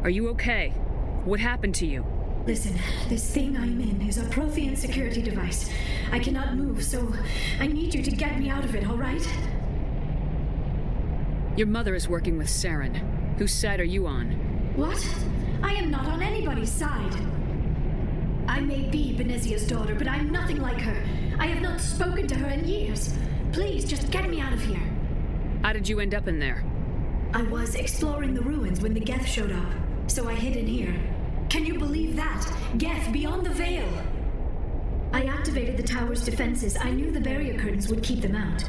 Are you okay? What happened to you? Listen, this thing I'm in is a Prothean security device. I cannot move, so I need you to get me out of it, all right? Your mother is working with Saren. Whose side are you on? What? I am not on anybody's side. I may be Benezia's daughter, but I'm nothing like her. I have not spoken to her in years. Please, just get me out of here. How did you end up in there? I was exploring the ruins when the Geth showed up, so I hid in here. Can you believe that? Geth beyond the veil! I activated the tower's defenses. I knew the barrier curtains would keep them out.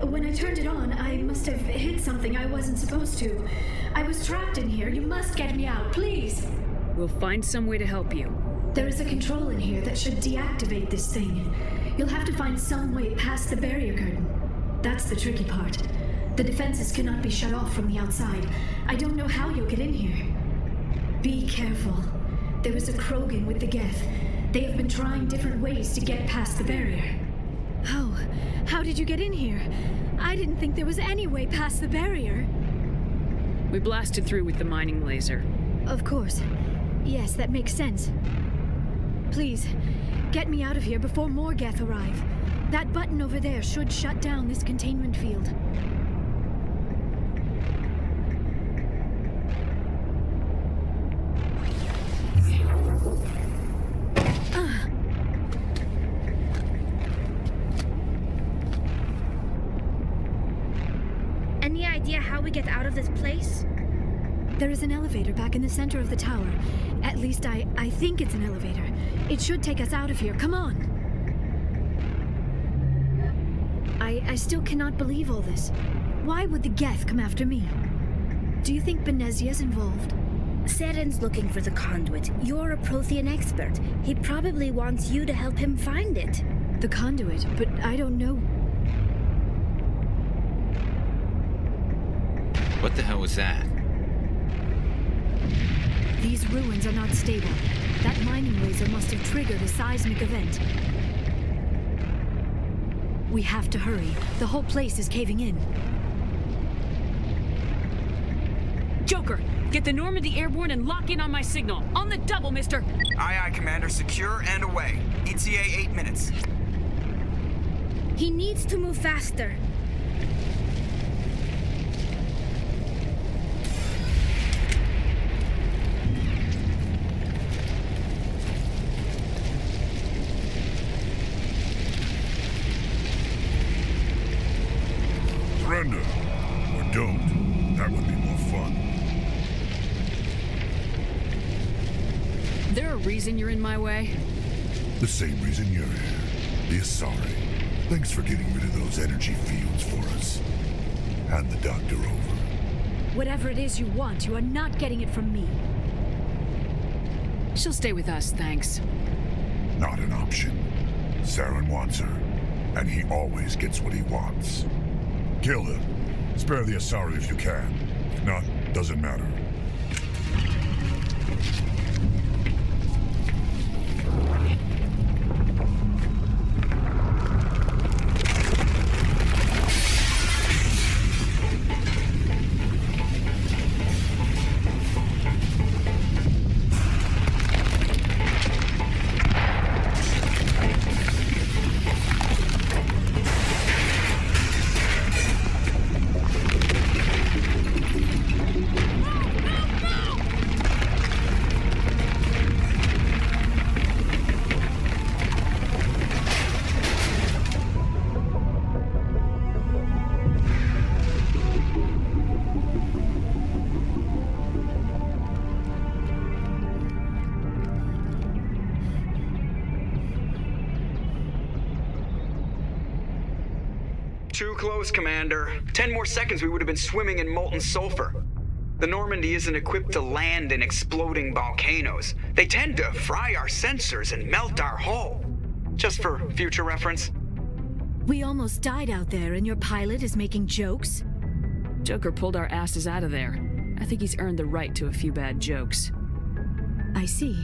When I turned it on, I must have hit something I wasn't supposed to. I was trapped in here. You must get me out, please! We'll find some way to help you. There is a control in here that should deactivate this thing. You'll have to find some way past the barrier curtain. That's the tricky part. The defenses cannot be shut off from the outside. I don't know how you'll get in here. Be careful. There is a Krogan with the Geth. They have been trying different ways to get past the barrier. Oh, how did you get in here? I didn't think there was any way past the barrier. We blasted through with the mining laser. Of course. Yes, that makes sense. Please, get me out of here before more Geth arrive. That button over there should shut down this containment field. Any idea how we get out of this place? There is an elevator back in the center of the tower. At least I think it's an elevator. It should take us out of here. Come on! I still cannot believe all this. Why would the Geth come after me? Do you think Benezia's involved? Saren's looking for the conduit. You're a Prothean expert. He probably wants you to help him find it. The conduit? But I don't know. What the hell was that? These ruins are not stable. That mining laser must have triggered a seismic event. We have to hurry. The whole place is caving in. Joker, get the Normandy airborne and lock in on my signal. On the double, mister! Aye, aye, Commander. Secure and away. ETA 8 minutes. He needs to move faster. Surrender. Or don't. That would be more fun. There a reason you're in my way? The same reason you're here. The Asari. Thanks for getting rid of those energy fields for us. Hand the doctor over. Whatever it is you want, you are not getting it from me. She'll stay with us, thanks. Not an option. Saren wants her, and he always gets what he wants. Kill him. Spare the Asari if you can. If not, doesn't matter. Too close, Commander. 10 more seconds we would have been swimming in molten sulfur. The Normandy isn't equipped to land in exploding volcanoes. They tend to fry our sensors and melt our hull. Just for future reference. We almost died out there, and your pilot is making jokes? Joker pulled our asses out of there. I think he's earned the right to a few bad jokes. I see.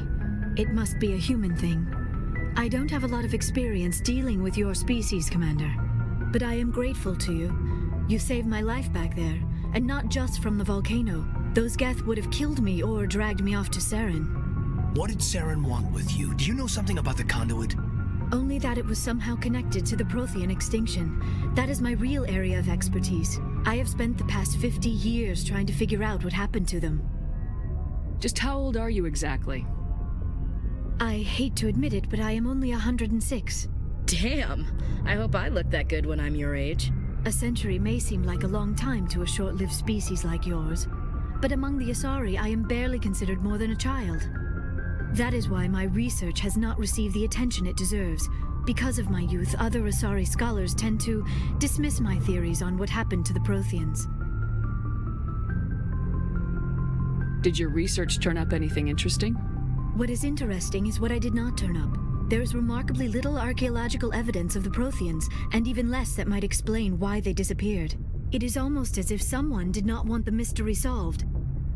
It must be a human thing. I don't have a lot of experience dealing with your species, Commander. But I am grateful to you. You saved my life back there, and not just from the volcano. Those Geth would have killed me or dragged me off to Saren. What did Saren want with you? Do you know something about the conduit? Only that it was somehow connected to the Prothean extinction. That is my real area of expertise. I have spent the past 50 years trying to figure out what happened to them. Just how old are you exactly? I hate to admit it, but I am only 106. Damn! I hope I look that good when I'm your age. A century may seem like a long time to a short-lived species like yours, but among the Asari, I am barely considered more than a child. That is why my research has not received the attention it deserves. Because of my youth, other Asari scholars tend to dismiss my theories on what happened to the Protheans. Did your research turn up anything interesting? What is interesting is what I did not turn up. There is remarkably little archaeological evidence of the Protheans, and even less that might explain why they disappeared. It is almost as if someone did not want the mystery solved.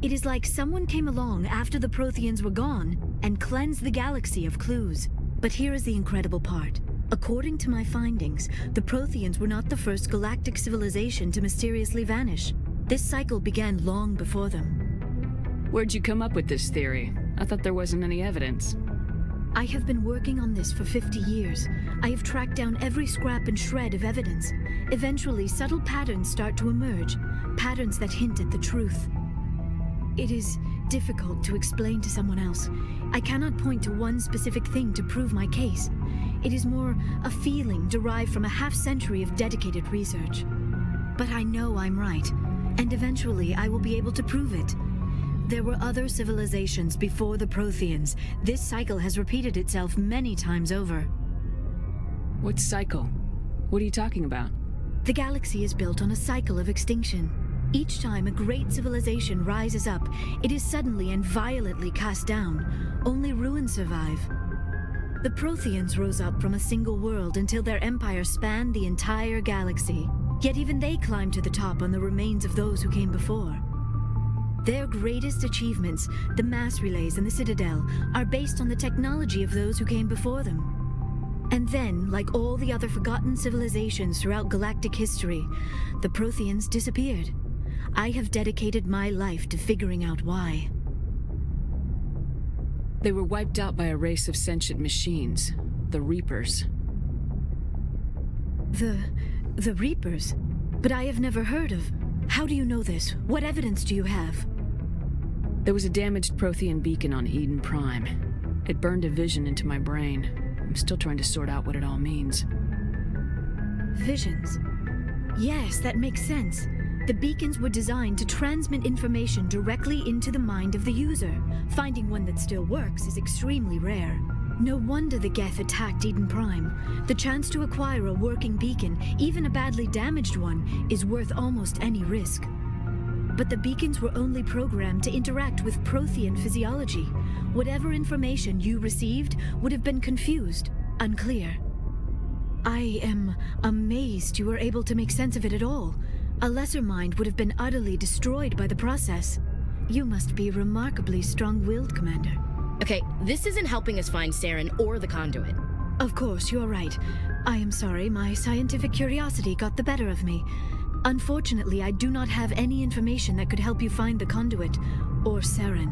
It is like someone came along after the Protheans were gone and cleansed the galaxy of clues. But here is the incredible part. According to my findings, the Protheans were not the first galactic civilization to mysteriously vanish. This cycle began long before them. Where'd you come up with this theory? I thought there wasn't any evidence. I have been working on this for 50 years. I have tracked down every scrap and shred of evidence. Eventually, subtle patterns start to emerge, patterns that hint at the truth. It is difficult to explain to someone else. I cannot point to one specific thing to prove my case. It is more a feeling derived from a half-century of dedicated research. But I know I'm right, and eventually I will be able to prove it. There were other civilizations before the Protheans. This cycle has repeated itself many times over. What cycle? What are you talking about? The galaxy is built on a cycle of extinction. Each time a great civilization rises up, it is suddenly and violently cast down. Only ruins survive. The Protheans rose up from a single world until their empire spanned the entire galaxy. Yet even they climbed to the top on the remains of those who came before. Their greatest achievements, the mass relays and the Citadel, are based on the technology of those who came before them. And then, like all the other forgotten civilizations throughout galactic history, the Protheans disappeared. I have dedicated my life to figuring out why. They were wiped out by a race of sentient machines, the Reapers. The Reapers? But I have never heard of... How do you know this? What evidence do you have? There was a damaged Prothean beacon on Eden Prime. It burned a vision into my brain. I'm still trying to sort out what it all means. Visions? Yes, that makes sense. The beacons were designed to transmit information directly into the mind of the user. Finding one that still works is extremely rare. No wonder the Geth attacked Eden Prime. The chance to acquire a working beacon, even a badly damaged one, is worth almost any risk. But the beacons were only programmed to interact with Prothean physiology. Whatever information you received would have been confused, unclear. I am amazed you were able to make sense of it at all. A lesser mind would have been utterly destroyed by the process. You must be remarkably strong-willed, Commander. Okay, this isn't helping us find Saren or the conduit. Of course, you're right. I am sorry, my scientific curiosity got the better of me. Unfortunately, I do not have any information that could help you find the conduit, or Saren.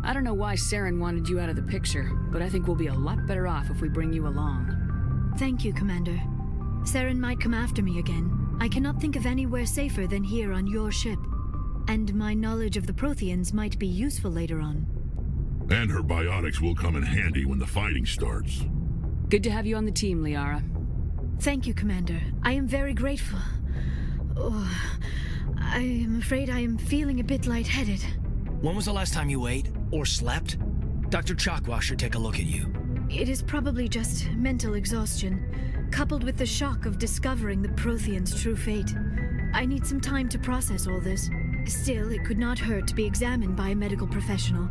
I don't know why Saren wanted you out of the picture, but I think we'll be a lot better off if we bring you along. Thank you, Commander. Saren might come after me again. I cannot think of anywhere safer than here on your ship. And my knowledge of the Protheans might be useful later on. And her biotics will come in handy when the fighting starts. Good to have you on the team, Liara. Thank you, Commander. I am very grateful. Oh, I am afraid I am feeling a bit lightheaded. When was the last time you ate or slept? Dr. Chakwa should take a look at you. It is probably just mental exhaustion, coupled with the shock of discovering the Protheans' true fate. I need some time to process all this. Still, it could not hurt to be examined by a medical professional.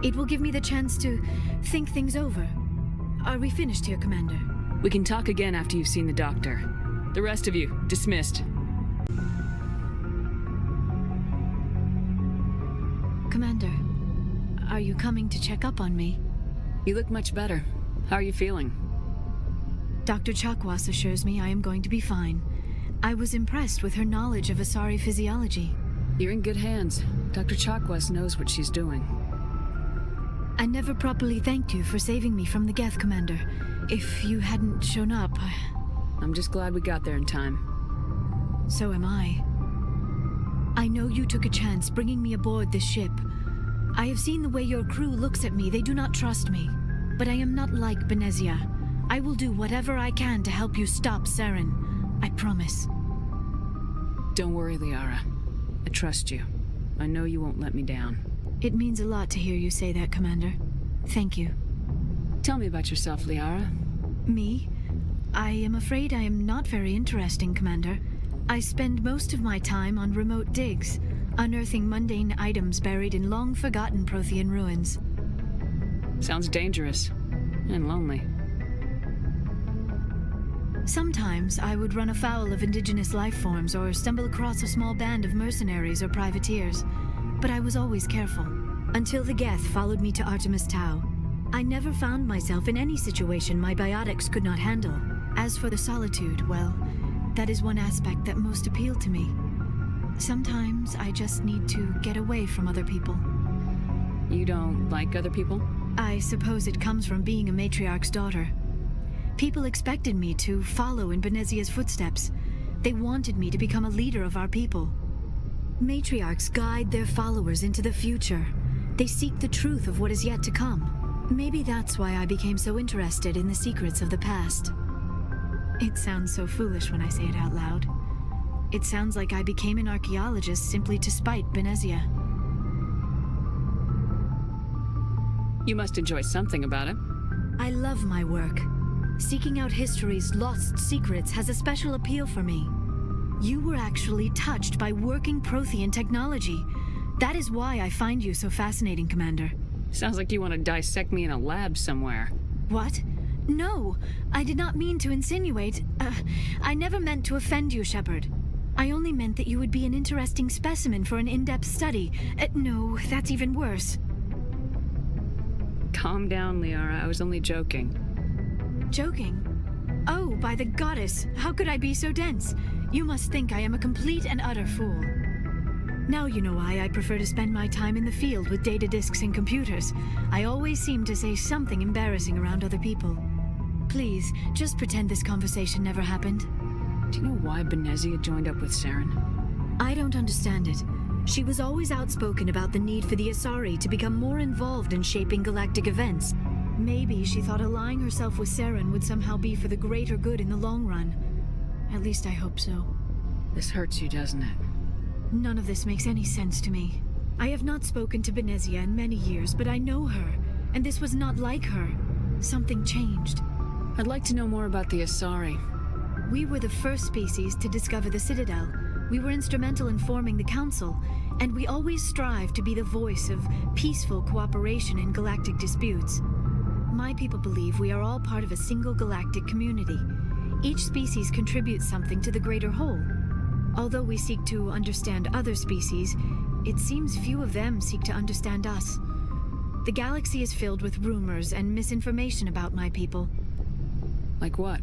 It will give me the chance to think things over. Are we finished here, Commander? We can talk again after you've seen the doctor. The rest of you, dismissed. Commander, are you coming to check up on me? You look much better. How are you feeling? Dr. Chakwas assures me I am going to be fine. I was impressed with her knowledge of Asari physiology. You're in good hands. Dr. Chakwas knows what she's doing. I never properly thanked you for saving me from the Geth, Commander. If you hadn't shown up, I'm just glad we got there in time. so am I. I know you took a chance bringing me aboard this ship. I have seen the way your crew looks at me. They do not trust me. But I am not like Benezia. I will do whatever I can to help you stop Saren. I promise. Don't worry, Liara. I trust you. I know you won't let me down. It means a lot to hear you say that, Commander. Thank you. Tell me about yourself, Liara. Me? I am afraid I am not very interesting, Commander. I spend most of my time on remote digs, unearthing mundane items buried in long-forgotten Prothean ruins. Sounds dangerous. And lonely. Sometimes I would run afoul of indigenous life forms or stumble across a small band of mercenaries or privateers, but I was always careful. Until the Geth followed me to Artemis Tau. I never found myself in any situation my biotics could not handle. As for the solitude, well, that is one aspect that most appealed to me. Sometimes I just need to get away from other people. You don't like other people? I suppose it comes from being a matriarch's daughter. People expected me to follow in Benezia's footsteps. They wanted me to become a leader of our people. Matriarchs guide their followers into the future. They seek the truth of what is yet to come. Maybe that's why I became so interested in the secrets of the past. It sounds so foolish when I say it out loud. It sounds like I became an archaeologist simply to spite Benezia. You must enjoy something about it. I love my work. Seeking out history's lost secrets has a special appeal for me. You were actually touched by working Prothean technology. That is why I find you so fascinating, Commander. Sounds like you want to dissect me in a lab somewhere. What? No, I did not mean to insinuate. I never meant to offend you, Shepard. I only meant that you would be an interesting specimen for an in-depth study. No, that's even worse. Calm down, Liara. I was only joking. Joking? Oh, by the goddess, how could I be so dense? You must think I am a complete and utter fool. Now you know why I prefer to spend my time in the field with data disks and computers. I always seem to say something embarrassing around other people. Please, just pretend this conversation never happened. Do you know why Benezia joined up with Saren? I don't understand it. She was always outspoken about the need for the Asari to become more involved in shaping galactic events. Maybe she thought allying herself with Saren would somehow be for the greater good in the long run. At least I hope so. This hurts you, doesn't it? None of this makes any sense to me. I have not spoken to Benezia in many years, but I know her, and this was not like her. Something changed. I'd like to know more about the Asari. We were the first species to discover the Citadel. We were instrumental in forming the Council, and we always strive to be the voice of peaceful cooperation in galactic disputes. My people believe we are all part of a single galactic community. Each species contributes something to the greater whole. Although we seek to understand other species, it seems few of them seek to understand us. The galaxy is filled with rumors and misinformation about my people. Like what?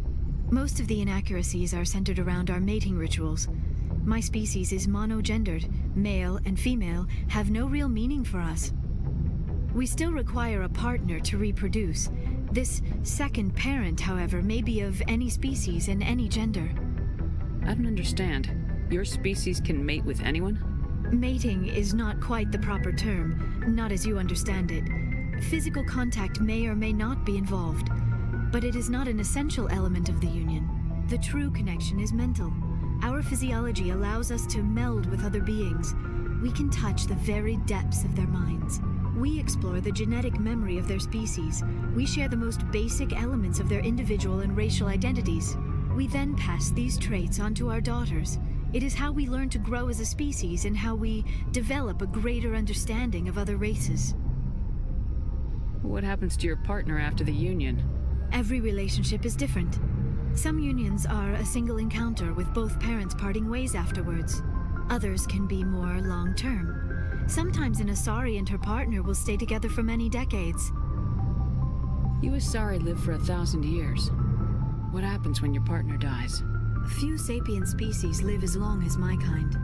Most of the inaccuracies are centered around our mating rituals. My species is monogendered. Male and female have no real meaning for us. We still require a partner to reproduce. This second parent, however, may be of any species and any gender. I don't understand. Your species can mate with anyone? Mating is not quite the proper term, not as you understand it. Physical contact may or may not be involved, but it is not an essential element of the union. The true connection is mental. Our physiology allows us to meld with other beings. We can touch the very depths of their minds. We explore the genetic memory of their species. We share the most basic elements of their individual and racial identities. We then pass these traits on to our daughters. It is how we learn to grow as a species and how we develop a greater understanding of other races. What happens to your partner after the union? Every relationship is different. Some unions are a single encounter with both parents parting ways afterwards. Others can be more long-term. Sometimes an Asari and her partner will stay together for many decades. You Asari live for 1,000 years. What happens when your partner dies? Few sapient species live as long as my kind.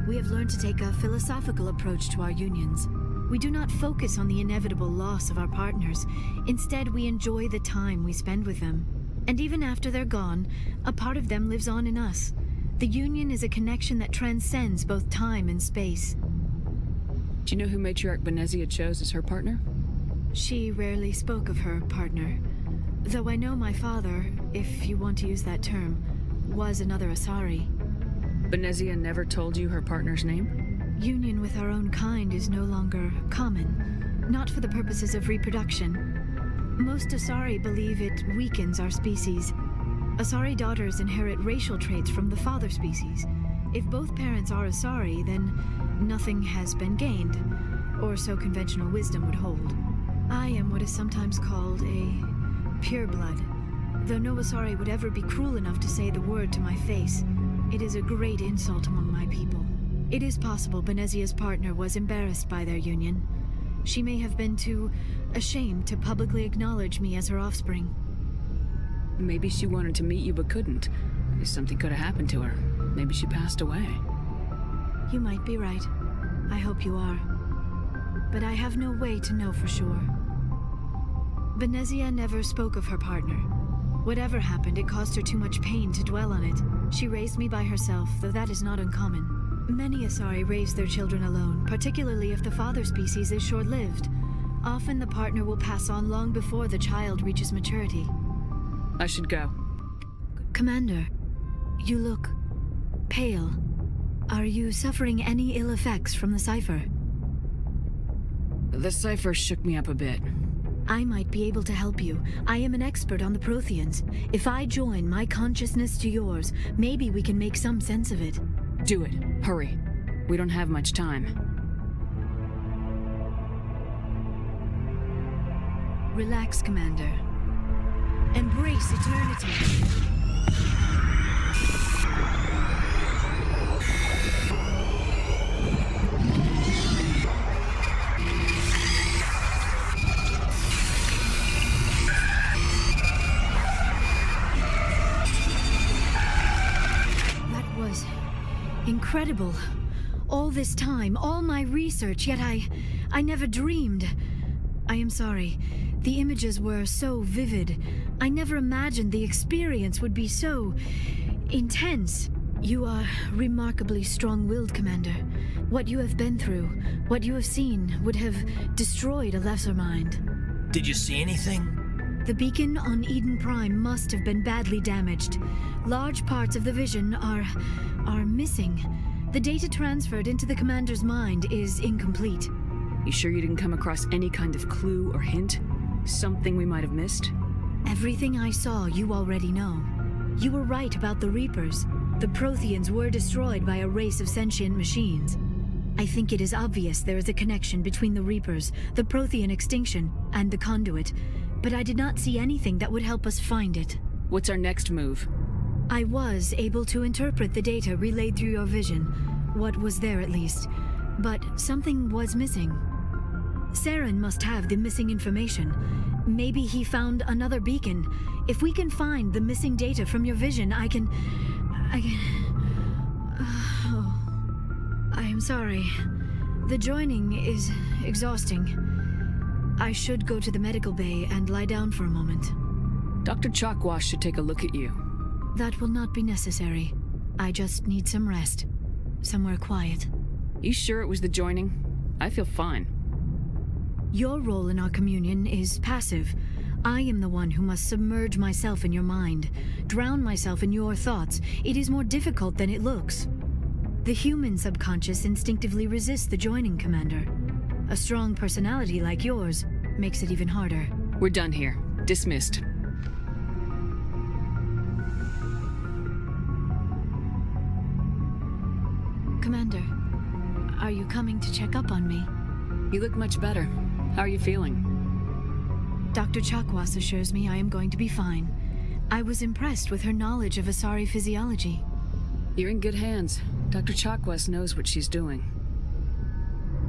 We have learned to take a philosophical approach to our unions. We do not focus on the inevitable loss of our partners. Instead, we enjoy the time we spend with them. And even after they're gone, a part of them lives on in us. The union is a connection that transcends both time and space. Do you know who Matriarch Benezia chose as her partner? She rarely spoke of her partner. Though I know my father, if you want to use that term, was another Asari. Benezia never told you her partner's name? Union with our own kind is no longer common, not for the purposes of reproduction. Most Asari believe it weakens our species. Asari daughters inherit racial traits from the father species. If both parents are Asari, then nothing has been gained, or so conventional wisdom would hold. I am what is sometimes called a pureblood, though no Asari would ever be cruel enough to say the word to my face. It is a great insult among my people. It is possible Benezia's partner was embarrassed by their union. She may have been too ashamed to publicly acknowledge me as her offspring. Maybe she wanted to meet you but couldn't. Something could have happened to her. Maybe she passed away. You might be right. I hope you are. But I have no way to know for sure. Benezia never spoke of her partner. Whatever happened, it caused her too much pain to dwell on it. She raised me by herself, though that is not uncommon. Many Asari raise their children alone, particularly if the father species is short-lived. Often the partner will pass on long before the child reaches maturity. I should go. Commander, you look pale. Are you suffering any ill effects from the cipher? The cipher shook me up a bit. I might be able to help you. I am an expert on the Protheans. If I join my consciousness to yours, maybe we can make some sense of it. Do it. Hurry. We don't have much time. Relax, Commander. Embrace eternity. Incredible. All this time, all my research, yet I never dreamed. I am sorry. The images were so vivid. I never imagined the experience would be so intense. You are remarkably strong-willed, Commander. What you have been through, what you have seen, would have destroyed a lesser mind. Did you see anything? The beacon on Eden Prime must have been badly damaged. Large parts of the vision are missing. The data transferred into the commander's mind is incomplete. You sure you didn't come across any kind of clue or hint? Something we might have missed? Everything I saw you already know. You were right about the Reapers. The Protheans were destroyed by a race of sentient machines. I think it is obvious there is a connection between the Reapers, the Prothean extinction, and the Conduit, but I did not see anything that would help us find it. What's our next move? I was able to interpret the data relayed through your vision, what was there at least, but something was missing. Saren must have the missing information. Maybe he found another beacon. If we can find the missing data from your vision, I can... Oh, I am sorry. The joining is exhausting. I should go to the medical bay and lie down for a moment. Dr. Chalkwash should take a look at you. That will not be necessary. I just need some rest. Somewhere quiet. You sure it was the joining? I feel fine. Your role in our communion is passive. I am the one who must submerge myself in your mind, drown myself in your thoughts. It is more difficult than it looks. The human subconscious instinctively resists the joining, Commander. A strong personality like yours makes it even harder. We're done here. Dismissed. Commander, are you coming to check up on me? You look much better. How are you feeling? Dr. Chakwas assures me I am going to be fine. I was impressed with her knowledge of Asari physiology. You're in good hands. Dr. Chakwas knows what she's doing.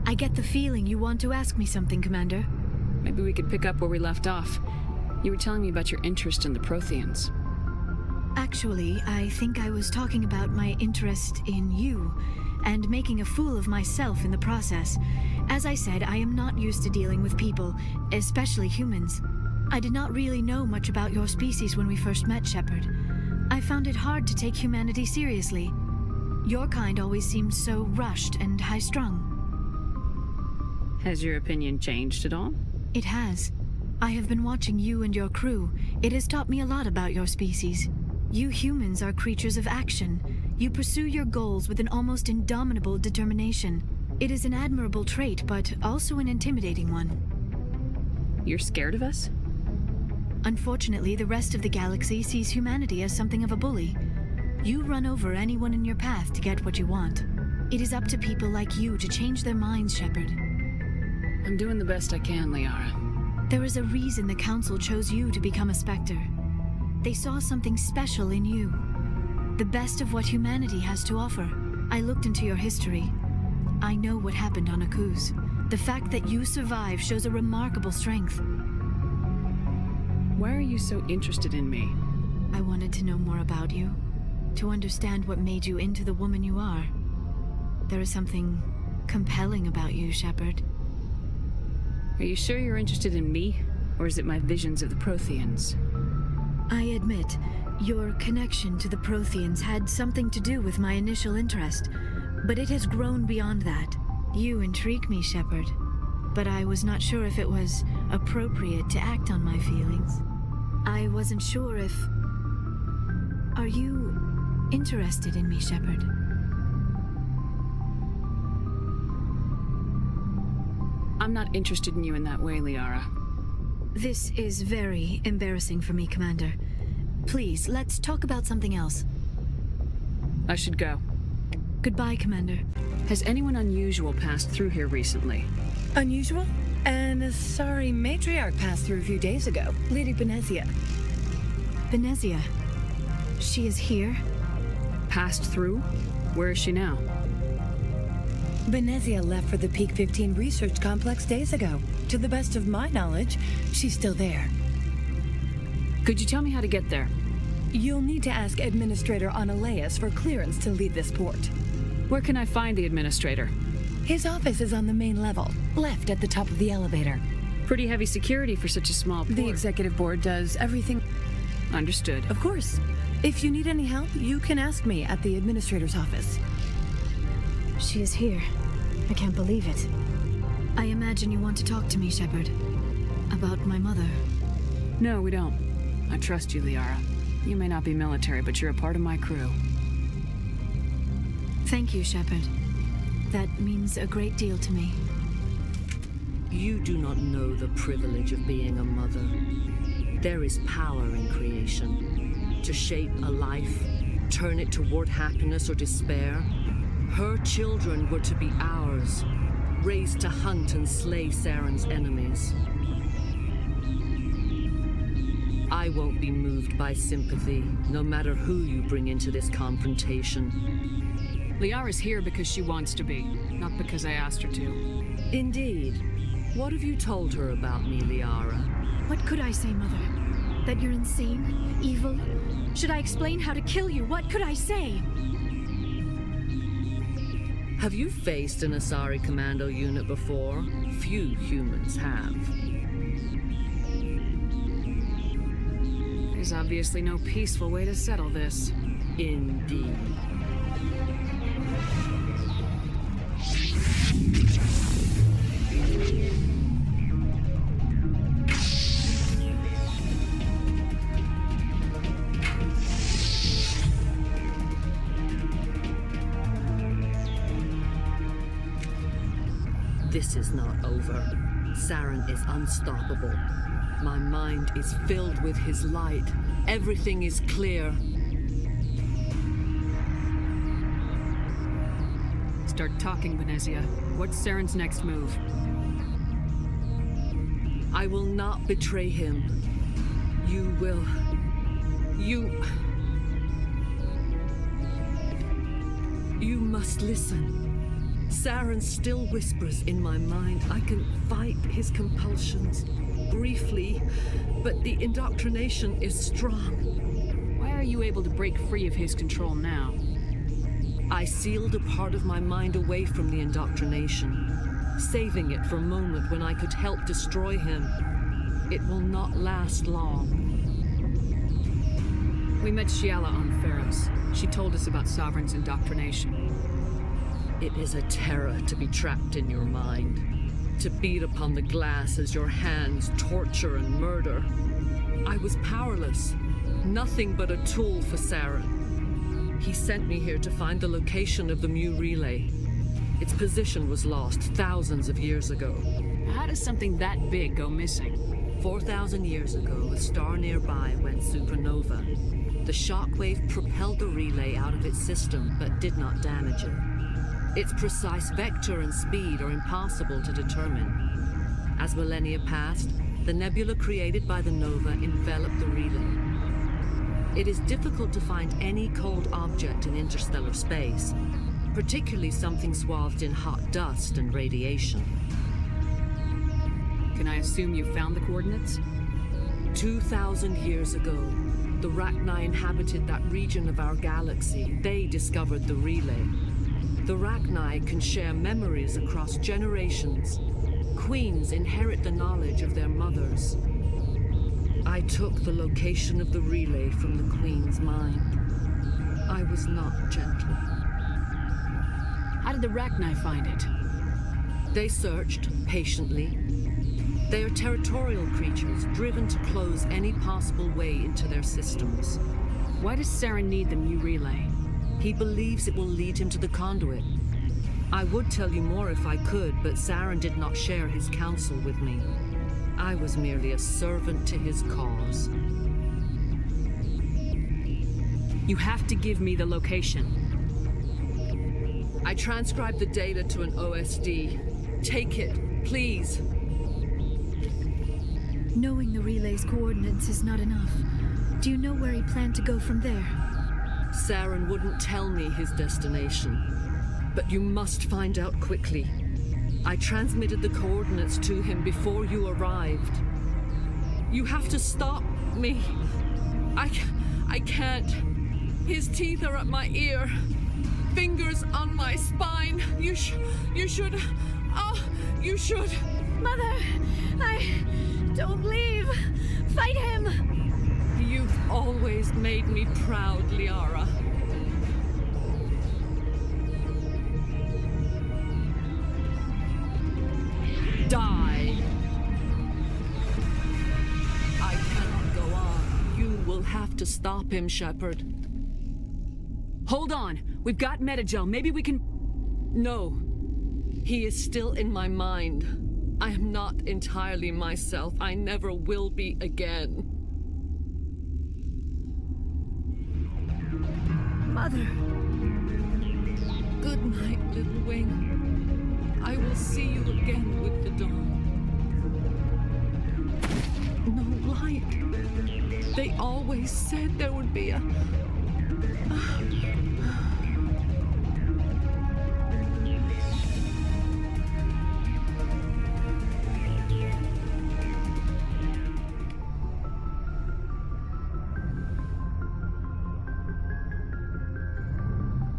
I get the feeling you want to ask me something, Commander. Maybe we could pick up where we left off. You were telling me about your interest in the Protheans. Actually, I think I was talking about my interest in you and making a fool of myself in the process. As I said, I am not used to dealing with people, especially humans. I did not really know much about your species when we first met, Shepard. I found it hard to take humanity seriously. Your kind always seemed so rushed and high-strung. Has your opinion changed at all? It has. I have been watching you and your crew. It has taught me a lot about your species. You humans are creatures of action. You pursue your goals with an almost indomitable determination. It is an admirable trait, but also an intimidating one. You're scared of us? Unfortunately, the rest of the galaxy sees humanity as something of a bully. You run over anyone in your path to get what you want. It is up to people like you to change their minds, Shepard. I'm doing the best I can, Liara. There is a reason the Council chose you to become a Spectre. They saw something special in you. The best of what humanity has to offer. I looked into your history. I know what happened on Akuz. The fact that you survived shows a remarkable strength. Why are you so interested in me? I wanted to know more about you. To understand what made you into the woman you are. There is something compelling about you, Shepard. Are you sure you're interested in me? Or is it my visions of the Protheans? I admit, your connection to the Protheans had something to do with my initial interest, but it has grown beyond that. You intrigue me, Shepard, but I was not sure if it was appropriate to act on my feelings. I wasn't sure if... Are you interested in me, Shepard? I'm not interested in you in that way, Liara. This is very embarrassing for me, Commander. Please, let's talk about something else. I should go. Goodbye, Commander. Has anyone unusual passed through here recently? Unusual? And a sorry matriarch passed through a few days ago. Lady Benezia. Benezia? She is here? Passed through? Where is she now? Benezia left for the Peak 15 research complex days ago. To the best of my knowledge, she's still there. Could you tell me how to get there? You'll need to ask Administrator Analeas for clearance to leave this port. Where can I find the Administrator? His office is on the main level, left at the top of the elevator. Pretty heavy security for such a small port. The Executive Board does everything... Understood. Of course. If you need any help, you can ask me at the Administrator's office. She is here. I can't believe it. I imagine you want to talk to me, Shepard. About my mother. No, we don't. I trust you, Liara. You may not be military, but you're a part of my crew. Thank you, Shepard. That means a great deal to me. You do not know the privilege of being a mother. There is power in creation. To shape a life, turn it toward happiness or despair. Her children were to be ours, raised to hunt and slay Saren's enemies. I won't be moved by sympathy, no matter who you bring into this confrontation. Liara's here because she wants to be, not because I asked her to. Indeed. What have you told her about me, Liara? What could I say, Mother? That you're insane? Evil? Should I explain how to kill you? What could I say? Have you faced an Asari commando unit before? Few humans have. There's obviously no peaceful way to settle this. Indeed. This is not over. Saren is unstoppable. My mind is filled with his light. Everything is clear. Start talking, Benezia. What's Saren's next move? I will not betray him. You will... You must listen. Saren still whispers in my mind. I can fight his compulsions briefly, but the indoctrination is strong. Why are you able to break free of his control now? I sealed a part of my mind away from the indoctrination, saving it for a moment when I could help destroy him. It will not last long. We met Shiala on Pharos. She told us about Sovereign's indoctrination. It is a terror to be trapped in your mind, to beat upon the glass as your hands torture and murder. I was powerless, nothing but a tool for Saren. He sent me here to find the location of the Mu relay. Its position was lost thousands of years ago. How does something that big go missing? 4,000 years ago, a star nearby went supernova. The shockwave propelled the relay out of its system, but did not damage it. Its precise vector and speed are impossible to determine. As millennia passed, the nebula created by the nova enveloped the relay. It is difficult to find any cold object in interstellar space, particularly something swathed in hot dust and radiation. Can I assume you found the coordinates? 2,000 years ago, the Rachni inhabited that region of our galaxy. They discovered the relay. The Rachni can share memories across generations. Queens inherit the knowledge of their mothers. I took the location of the relay from the Queen's mind. I was not gentle. How did the Rachni find it? They searched patiently. They are territorial creatures, driven to close any possible way into their systems. Why does Saren need the Mu relay? He believes it will lead him to the conduit. I would tell you more if I could, but Saren did not share his counsel with me. I was merely a servant to his cause. You have to give me the location. I transcribed the data to an OSD. Take it, please. Knowing the relay's coordinates is not enough. Do you know where he planned to go from there? Saren wouldn't tell me his destination. But you must find out quickly. I transmitted the coordinates to him before you arrived. You have to stop me. I can't. His teeth are at my ear. Fingers on my spine. You should. Oh, you should. Mother, don't leave. Fight him. You've always made me proud, Liara. Die. I cannot go on. You will have to stop him, Shepard. Hold on. We've got Metagel. Maybe we can... No. He is still in my mind. I am not entirely myself. I never will be again. Mother. Good night, little wing. I will see you again with the dawn. No light. They always said there would be a...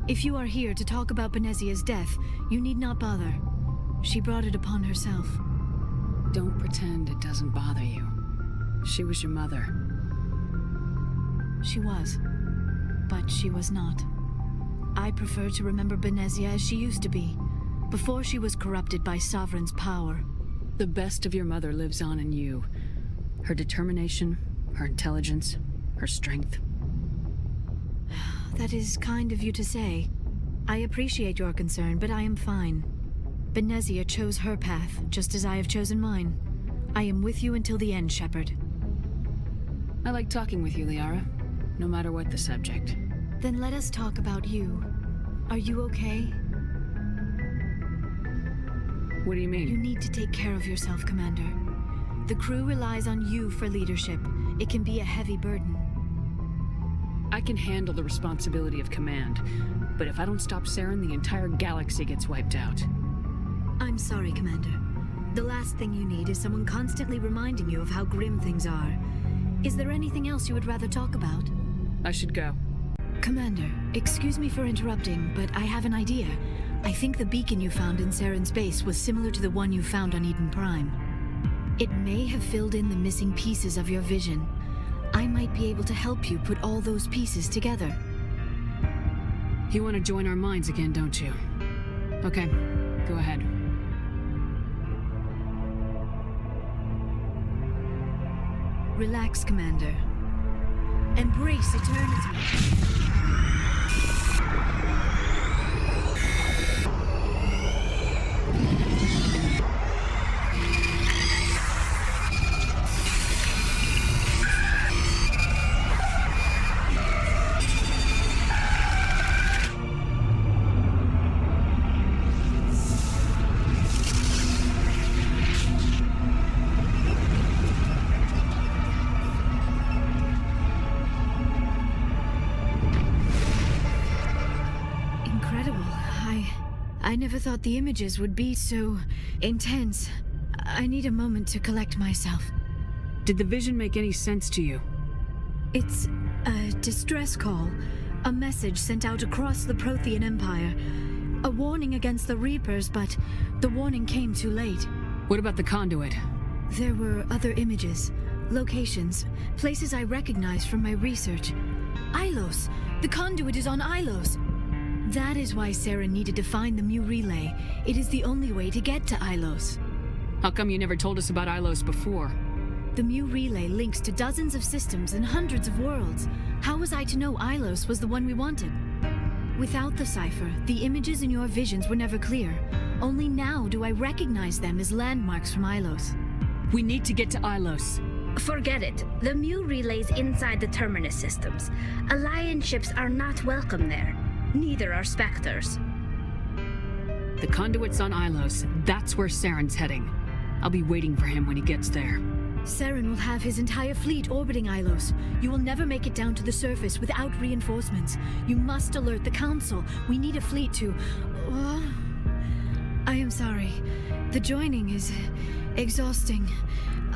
If you are here to talk about Benezia's death, you need not bother. She brought it upon herself. Don't pretend it doesn't bother you. She was your mother. She was. But she was not. I prefer to remember Benezia as she used to be, before she was corrupted by Sovereign's power. The best of your mother lives on in you. Her determination, her intelligence, her strength. That is kind of you to say. I appreciate your concern, but I am fine. Benezia chose her path, just as I have chosen mine. I am with you until the end, Shepard. I like talking with you, Liara, no matter what the subject. Then let us talk about you. Are you okay? What do you mean? You need to take care of yourself, Commander. The crew relies on you for leadership. It can be a heavy burden. I can handle the responsibility of command, but if I don't stop Saren, the entire galaxy gets wiped out. I'm sorry, Commander. The last thing you need is someone constantly reminding you of how grim things are. Is there anything else you would rather talk about? I should go. Commander, excuse me for interrupting, but I have an idea. I think the beacon you found in Saren's base was similar to the one you found on Eden Prime. It may have filled in the missing pieces of your vision. I might be able to help you put all those pieces together. You want to join our minds again, don't you? Okay, go ahead. Relax, Commander. Embrace eternity. I never thought the images would be so intense. I need a moment to collect myself. Did the vision make any sense to you? It's a distress call. A message sent out across the Prothean Empire. A warning against the Reapers, but the warning came too late. What about the conduit? There were other images, locations, places I recognized from my research. Ilos! The conduit is on Ilos! That is why Saren needed to find the Mu relay. It is the only way to get to Ilos. How come you never told us about Ilos before? The Mu relay links to dozens of systems and hundreds of worlds. How was I to know Ilos was the one we wanted? Without the cipher, the images in your visions were never clear. Only now do I recognize them as landmarks from Ilos. We need to get to Ilos. Forget it. The Mu relay's inside the Terminus systems. Alliance ships are not welcome there. Neither are Spectres. The conduit's on Ilos. That's where Saren's heading. I'll be waiting for him when he gets there. Saren will have his entire fleet orbiting Ilos. You will never make it down to the surface without reinforcements. You must alert the Council. We need a fleet to... I am sorry. The joining is exhausting.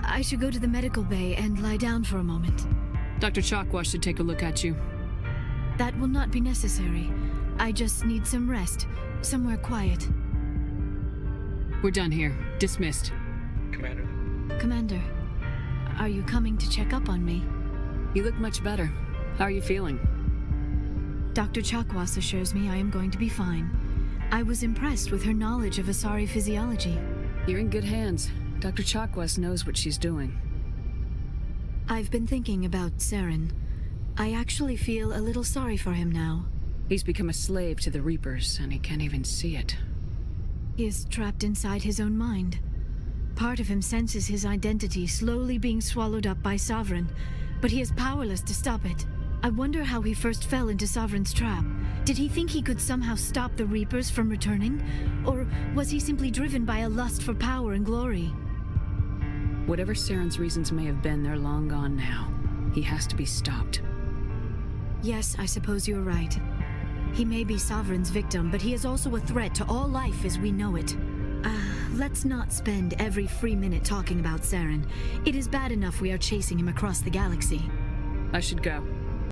I should go to the medical bay and lie down for a moment. Dr. Chakwas should take a look at you. That will not be necessary. I just need some rest. Somewhere quiet. We're done here. Dismissed. Commander, are you coming to check up on me? You look much better. How are you feeling? Dr. Chakwas assures me I am going to be fine. I was impressed with her knowledge of Asari physiology. You're in good hands. Dr. Chakwas knows what she's doing. I've been thinking about Saren. I actually feel a little sorry for him now. He's become a slave to the Reapers, and he can't even see it. He is trapped inside his own mind. Part of him senses his identity slowly being swallowed up by Sovereign, but he is powerless to stop it. I wonder how he first fell into Sovereign's trap. Did he think he could somehow stop the Reapers from returning? Or was he simply driven by a lust for power and glory? Whatever Saren's reasons may have been, they're long gone now. He has to be stopped. Yes, I suppose you're right. He may be Sovereign's victim, but he is also a threat to all life as we know it. Let's not spend every free minute talking about Saren. It is bad enough we are chasing him across the galaxy. I should go.